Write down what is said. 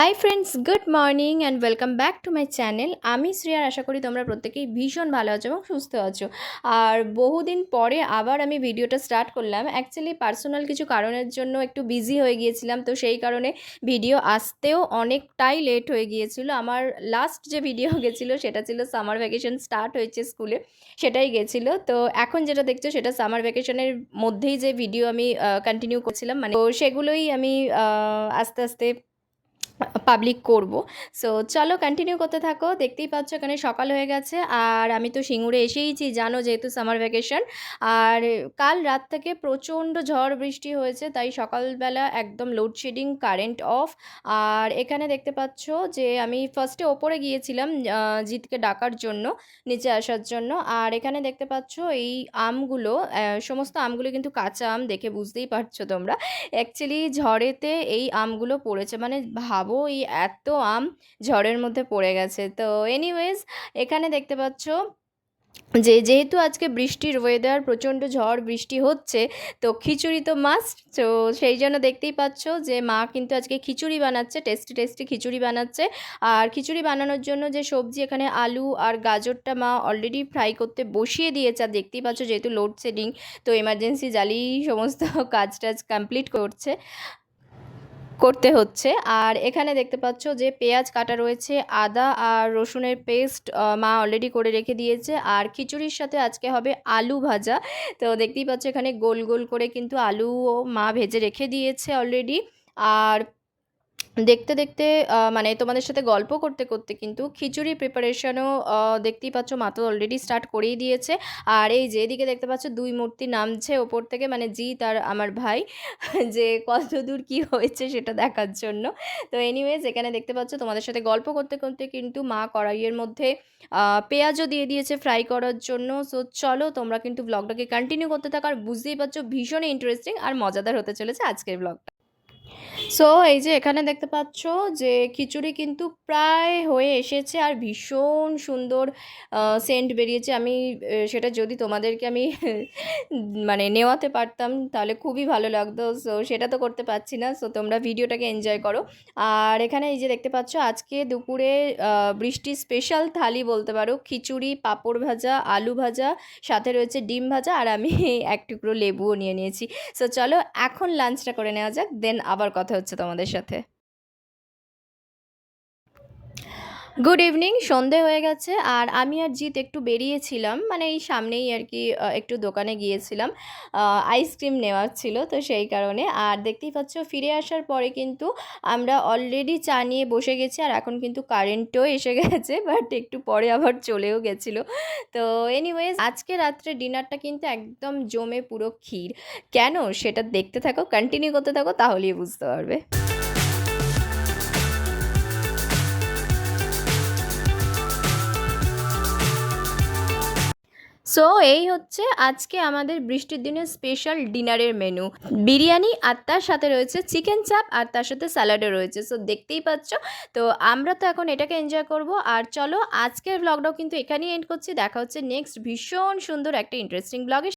Hi friends, good morning and welcome back to my channel. আমি শ্রেয়ার, আশা করি তোমরা প্রত্যেকেই ভীষণ ভালো আছো এবং সুস্থ আছো। আর বহুদিন পরে আবার আমি ভিডিওটা স্টার্ট করলাম। অ্যাকচুয়ালি পার্সোনাল কিছু কারণের জন্য একটু বিজি হয়ে গিয়েছিলাম, তো সেই কারণে ভিডিও আসতেও অনেকটাই লেট হয়ে গিয়েছিল। আমার লাস্ট যে ভিডিও গেছিলো সেটা ছিল সামার ভ্যাকেশন স্টার্ট হয়েছে স্কুলে, সেটাই গেছিলো। তো এখন যেটা দেখছো সেটা সামার ভ্যাকেশনের মধ্যেই যে ভিডিও আমি কন্টিনিউ করছিলাম, মানে তো সেগুলোই আমি আস্তে আস্তে পাবলিক করব। সো চলো কন্টিনিউ করতে থাকো। দেখতেই পাচ্ছ এখানে সকাল হয়ে গেছে আর আমি তো সিঙ্গুরে এসেইছি, জানো যেহেতু সামার ভ্যাকেশন। আর কাল রাত থেকে প্রচণ্ড ঝড় বৃষ্টি হয়েছে, তাই সকালবেলা একদম লোডশেডিং, কারেন্ট অফ। আর এখানে দেখতে পাচ্ছ যে আমি ফার্স্টে ওপরে গিয়েছিলাম জিতকে ডাকার জন্য, নিচে আসার জন্য। আর এখানে দেখতে পাচ্ছ এই আমগুলো, সমস্ত আমগুলো কিন্তু কাঁচা আম, দেখে বুঝতেই পারছো তোমরা। অ্যাকচুয়ালি ঝড়েতে এই আমগুলো পড়েছে, মানে ভাবো এই এত আম ঝড়ের মধ্যে পড়ে গেছে। তো এনিওয়েজ, এখানে দেখতে পাচ্ছ যেহেতু আজকে বৃষ্টির ওয়েদার, প্রচণ্ড ঝড় বৃষ্টি হচ্ছে, তো খিচুড়ি তো মাস্ট। তো সেই জন্য দেখতেই পাচ্ছ যে মা কিন্তু আজকে খিচুড়ি বানাচ্ছে, টেস্টি টেস্টি খিচুড়ি বানাচ্ছে। আর খিচুড়ি বানানোর জন্য যে সবজি, এখানে আলু আর গাজরটা মা অলরেডি ফ্রাই করতে বসিয়ে দিয়েছে। আর দেখতেই পাচ্ছ যেহেতু লোডশেডিং, তো এমার্জেন্সি জ্বালিয়েই সমস্ত কাজ টাজ কমপ্লিট করতে হচ্ছে। আর এখানে দেখতে পাচ্ছ যে পেঁয়াজ কাটা রয়েছে, আদা আর রসুনের পেস্ট মা অলরেডি করে রেখে দিয়েছে। আর খিচুড়ির সাথে আজকে হবে আলু ভাজা। তো দেখতেই পাচ্ছ এখানে গোল গোল করে কিন্তু আলুও মা ভেজে রেখে দিয়েছে অলরেডি। আর দেখতে দেখতে মানে তোমাদের সাথে গল্প করতে করতে কিন্তু খিচুড়ি প্রিপারেশনও দেখতেই পাচ্ছ মা তো অলরেডি স্টার্ট করেই দিয়েছে। আর এই যে এদিকে দেখতে পাচ্ছ দুই মূর্তি নামছে ওপর থেকে, মানে জিৎ আর আমার ভাই, যে কত দূর কী হয়েছে সেটা দেখার জন্য। তো এনিওয়েজ, এখানে দেখতে পাচ্ছ তোমাদের সাথে গল্প করতে করতে কিন্তু মা কড়াইয়ের মধ্যে পেঁয়াজও দিয়ে দিয়েছে ফ্রাই করার জন্য। সো চলো তোমরা কিন্তু ব্লগটাকে কন্টিনিউ করতে থাকো। আর বুঝতেই পারছো ভীষণই ইন্টারেস্টিং আর মজাদার হতে চলেছে আজকের ব্লগটা। সো এই যে এখানে দেখতে পাচ্ছ যে খিচুড়ি কিন্তু প্রায় হয়ে এসেছে আর ভীষণ সুন্দর সেন্ট বেরিয়েছে। আমি সেটা যদি তোমাদেরকে আমি মানে নেওয়াতে পারতাম তাহলে খুবই ভালো লাগতো। সো সেটা তো করতে পারছি না। সো তোমরা ভিডিওটাকে এনজয় করো। আর এখানে এই যে দেখতে পাচ্ছ আজকে দুপুরে বৃষ্টির স্পেশাল থালি বলতে পারো, খিচুড়ি, পাঁপড় ভাজা, আলু ভাজা, সাথে রয়েছে ডিম ভাজা, আর আমি এক টুকরো লেবুও নিয়ে নিয়েছি। সো চলো এখন লাঞ্চটা করে নেওয়া যাক, দেন আবার কথা হচ্ছে তোমাদের সাথে। গুড ইভিনিং, সন্ধে হয়ে গেছে আর আমি আর জিৎ একটু বেরিয়েছিলাম, মানে এই সামনেই আর কি একটু দোকানে গিয়েছিলাম, আইসক্রিম নেওয়ার ছিল, তো সেই কারণে। আর দেখতেই পাচ্ছ ফিরে আসার পরে কিন্তু আমরা অলরেডি চা নিয়ে বসে গেছি। আর এখন কিন্তু কারেন্টও এসে গেছে, বাট একটু পরে আবার চলেও গেছিলো। তো এনিওয়েজ, আজকে রাত্রে ডিনারটা কিন্তু একদম জমে পুরো ক্ষীর। কেন সেটা দেখতে থাকো, কন্টিনিউ করতে থাকো, তাহলেই বুঝতে পারবে। সো এই হচ্ছে আজকে আমাদের বৃষ্টির দিনের স্পেশাল ডিনারের মেনু, বিরিয়ানি, আর তার সাথে রয়েছে চিকেন চাপ, আর তার সাথে স্যালাডও রয়েছে। সো দেখতেই পাচ্ছ। তো আমরা তো এখন এটাকে এনজয় করব। আর চলো আজকের ব্লগটাও কিন্তু এখানেই এন্ড করছি। দেখা হচ্ছে নেক্সট ভীষণ সুন্দর একটা ইন্টারেস্টিং ব্লগে।